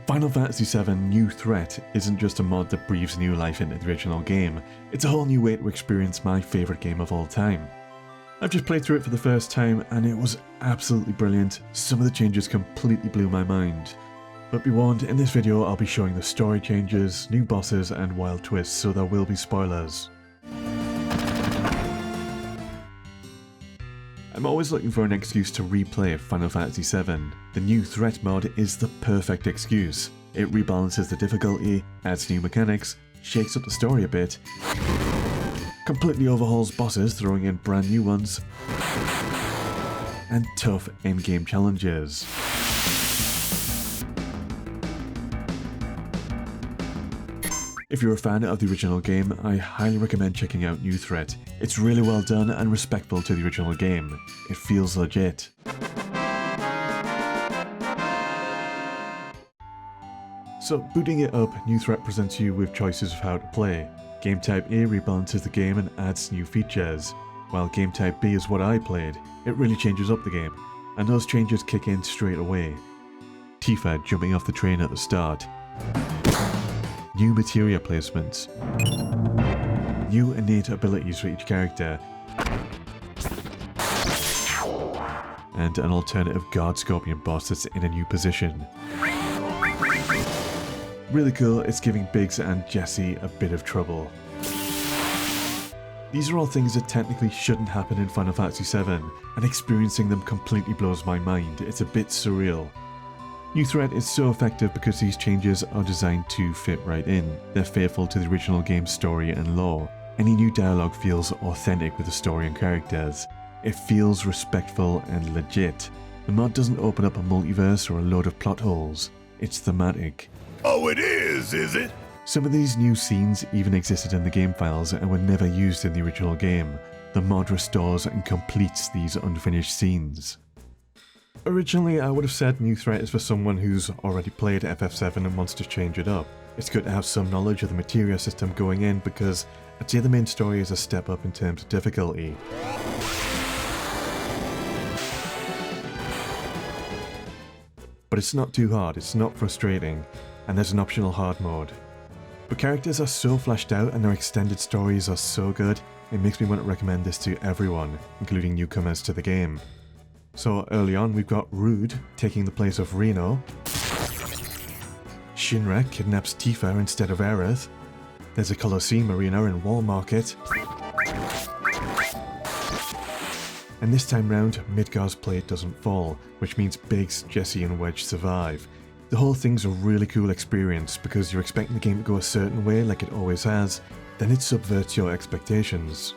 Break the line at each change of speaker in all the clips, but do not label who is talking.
Final Fantasy VII New Threat isn't just a mod that breathes new life into the original game, it's a whole new way to experience my favourite game of all time. I've just played through it for the first time and it was absolutely brilliant. Some of the changes completely blew my mind. But be warned, in this video I'll be showing the story changes, new bosses and wild twists, so there will be spoilers. I'm always looking for an excuse to replay Final Fantasy VII. The New Threat mod is the perfect excuse. It rebalances the difficulty, adds new mechanics, shakes up the story a bit, completely overhauls bosses, throwing in brand new ones, and tough endgame challenges. If you're a fan of the original game, I highly recommend checking out New Threat. It's really well done and respectful to the original game. It feels legit. So booting it up, New Threat presents you with choices of how to play. Game Type A rebalances the game and adds new features, while Game Type B is what I played. It really changes up the game, and those changes kick in straight away. Tifa jumping off the train at the start. New materia placements, new innate abilities for each character, and an alternative guard scorpion boss that's in a new position. Really cool, it's giving Biggs and Jessie a bit of trouble. These are all things that technically shouldn't happen in Final Fantasy VII, and experiencing them completely blows my mind. It's a bit surreal. New Threat is so effective because these changes are designed to fit right in. They're faithful to the original game's story and lore. Any new dialogue feels authentic with the story and characters. It feels respectful and legit. The mod doesn't open up a multiverse or a load of plot holes. It's thematic.
Oh, it is it?
Some of these new scenes even existed in the game files and were never used in the original game. The mod restores and completes these unfinished scenes. Originally, I would have said New Threat is for someone who's already played FF7 and wants to change it up. It's good to have some knowledge of the Materia system going in because I'd say the main story is a step up in terms of difficulty. But it's not too hard, it's not frustrating, and there's an optional hard mode. But characters are so fleshed out and their extended stories are so good, it makes me want to recommend this to everyone, including newcomers to the game. So early on we've got Rude taking the place of Reno. Shinra kidnaps Tifa instead of Aerith. There's a Colosseum arena in Wall Market. And this time round, Midgar's plate doesn't fall, which means Biggs, Jessie and Wedge survive. The whole thing's a really cool experience because you're expecting the game to go a certain way like it always has, then it subverts your expectations.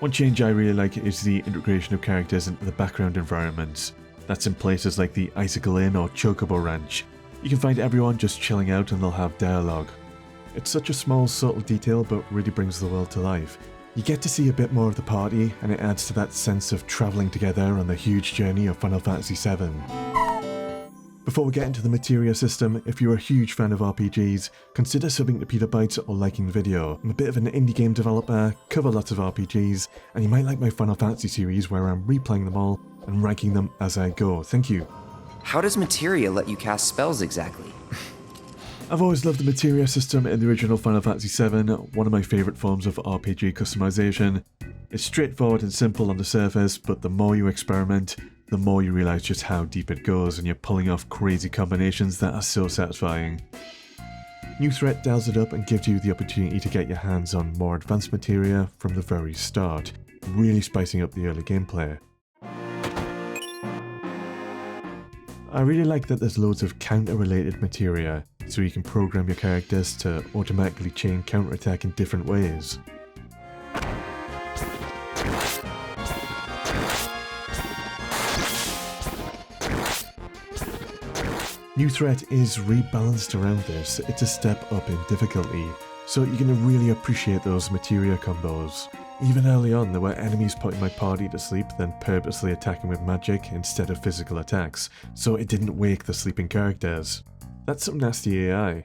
One change I really like is the integration of characters into the background environments. That's in places like the Icicle Inn or Chocobo Ranch. You can find everyone just chilling out and they'll have dialogue. It's such a small, subtle detail but really brings the world to life. You get to see a bit more of the party and it adds to that sense of travelling together on the huge journey of Final Fantasy VII. Before we get into the Materia system, if you're a huge fan of RPGs, consider subbing to Peter Bytes or liking the video. I'm a bit of an indie game developer, cover lots of RPGs, and you might like my Final Fantasy series where I'm replaying them all and ranking them as I go. Thank you.
How does Materia let you cast spells exactly?
I've always loved the Materia system in the original Final Fantasy VII, one of my favourite forms of RPG customization. It's straightforward and simple on the surface, but the more you experiment, the more you realise just how deep it goes and you're pulling off crazy combinations that are so satisfying. New Threat dials it up and gives you the opportunity to get your hands on more advanced materia from the very start, really spicing up the early gameplay. I really like that there's loads of counter-related materia, so you can program your characters to automatically chain counterattack in different ways. New Threat is rebalanced around this. It's a step up in difficulty, so you're going to really appreciate those materia combos. Even early on, there were enemies putting my party to sleep, then purposely attacking with magic instead of physical attacks, so it didn't wake the sleeping characters. That's some nasty AI.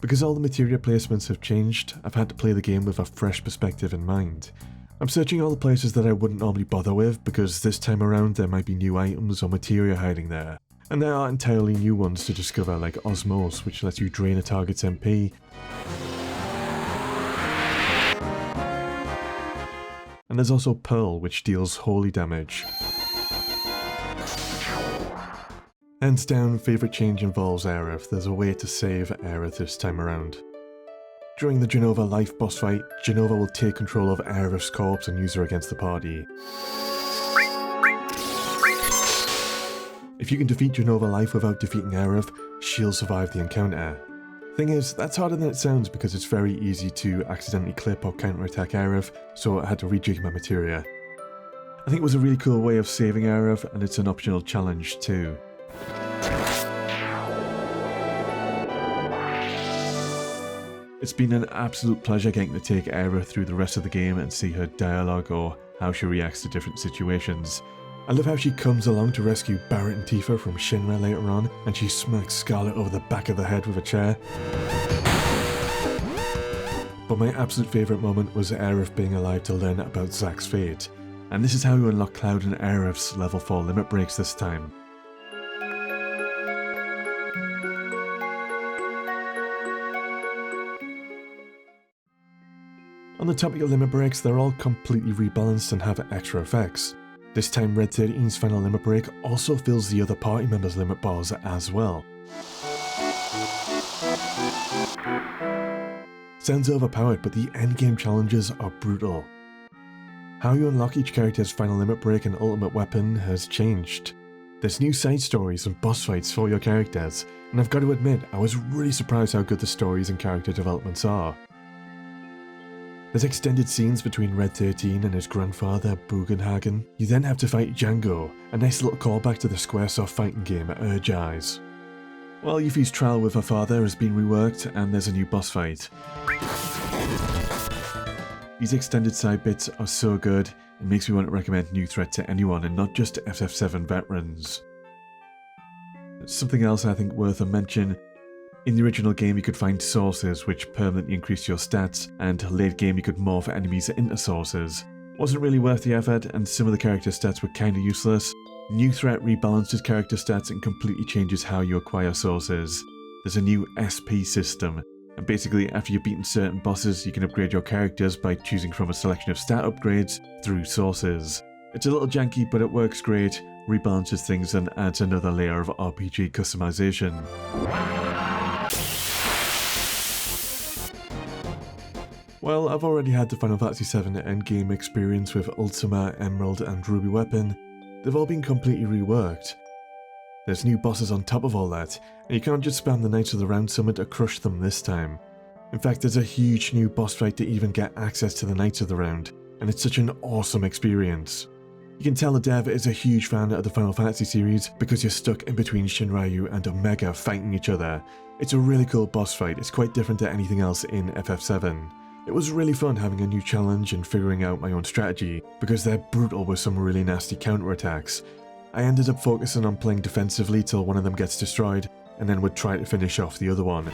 Because all the materia placements have changed, I've had to play the game with a fresh perspective in mind. I'm searching all the places that I wouldn't normally bother with because this time around there might be new items or materia hiding there. And there are entirely new ones to discover, like Osmos, which lets you drain a target's MP. And there's also Pearl, which deals holy damage. Hands down, favourite change involves Aerith. There's a way to save Aerith this time around. During the Genova Life boss fight, Genova will take control of Aerith's corpse and use her against the party. If you can defeat Genova Life without defeating Aerith, she'll survive the encounter. Thing is, that's harder than it sounds because it's very easy to accidentally clip or counterattack Aerith, so I had to rejig my materia. I think it was a really cool way of saving Aerith, and it's an optional challenge too. It's been an absolute pleasure getting to take Aerith through the rest of the game and see her dialogue or how she reacts to different situations. I love how she comes along to rescue Barrett and Tifa from Shinra later on, and she smacks Scarlet over the back of the head with a chair. But my absolute favourite moment was Aerith being alive to learn about Zack's fate, and this is how you unlock Cloud and Aerith's level 4 limit breaks this time. On the topic of limit breaks, they're all completely rebalanced and have extra effects. This time Red 13's final limit break also fills the other party members' limit bars as well. Sounds overpowered, but the endgame challenges are brutal. How you unlock each character's final limit break and ultimate weapon has changed. There's new side stories and boss fights for your characters, and I've got to admit, I was really surprised how good the stories and character developments are. There's extended scenes between Red 13 and his grandfather, Bugenhagen. You then have to fight Django, a nice little callback to the Squaresoft fighting game Urge Eyes. Well, Yuffie's trial with her father has been reworked, and there's a new boss fight. These extended side bits are so good, it makes me want to recommend New Threat to anyone and not just FF7 veterans. Something else I think worth a mention. In the original game you could find sources which permanently increased your stats, and late game you could morph enemies into sources. Wasn't really worth the effort, and some of the character stats were kinda useless. New Threat rebalances character stats and completely changes how you acquire sources. There's a new SP system, and basically after you've beaten certain bosses you can upgrade your characters by choosing from a selection of stat upgrades through sources. It's a little janky but it works great, rebalances things and adds another layer of RPG customization. Well, I've already had the Final Fantasy VII Endgame experience with Ultima, Emerald and Ruby Weapon. They've all been completely reworked. There's new bosses on top of all that, and you can't just spam the Knights of the Round summon to crush them this time. In fact, there's a huge new boss fight to even get access to the Knights of the Round, and it's such an awesome experience. You can tell the dev is a huge fan of the Final Fantasy series because you're stuck in between Shinryu and Omega fighting each other. It's a really cool boss fight, it's quite different to anything else in FF7. It was really fun having a new challenge and figuring out my own strategy, because they're brutal with some really nasty counterattacks. I ended up focusing on playing defensively till one of them gets destroyed, and then would try to finish off the other one.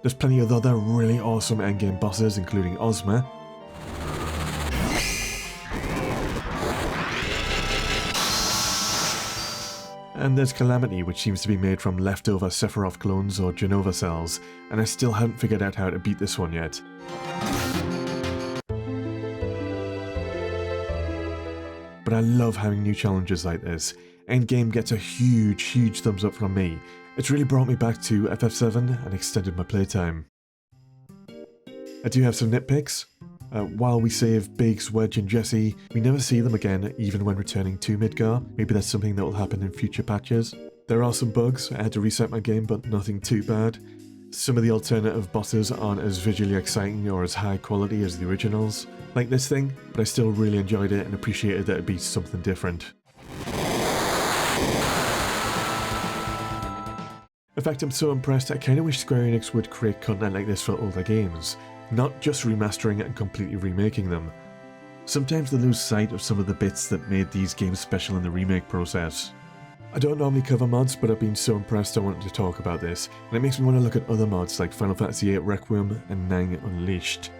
There's plenty of other really awesome endgame bosses, including Ozma. And there's Calamity, which seems to be made from leftover Sephiroth clones or Genova cells, and I still haven't figured out how to beat this one yet. But I love having new challenges like this. Endgame gets a huge thumbs up from me. It's really brought me back to FF7 and extended my playtime. I do have some nitpicks. While we save Biggs, Wedge and Jessie, we never see them again even when returning to Midgar. Maybe that's something that will happen in future patches. There are some bugs, I had to reset my game but nothing too bad. Some of the alternative bosses aren't as visually exciting or as high quality as the originals, like this thing, but I still really enjoyed it and appreciated that it be something different. In fact, I'm so impressed, I kinda wish Square Enix would create content like this for older games. Not just remastering and completely remaking them. Sometimes they lose sight of some of the bits that made these games special in the remake process. I don't normally cover mods, but I've been so impressed I wanted to talk about this, and it makes me want to look at other mods like Final Fantasy VIII Requiem and 9 Unleashed.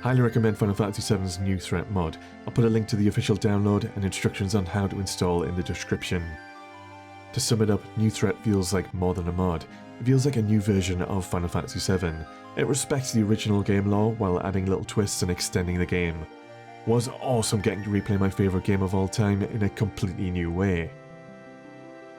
Highly recommend Final Fantasy VII's New Threat mod. I'll put a link to the official download and instructions on how to install in the description. To sum it up, New Threat feels like more than a mod. It feels like a new version of Final Fantasy VII. It respects the original game lore while adding little twists and extending the game. It was awesome getting to replay my favourite game of all time in a completely new way.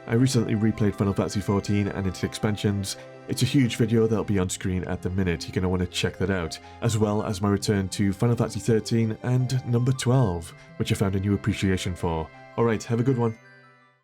I recently replayed Final Fantasy XIV and its expansions. It's a huge video that'll be on screen at the minute, you're going to want to check that out, as well as my return to Final Fantasy XIII and number 12, which I found a new appreciation for. Alright, have a good one.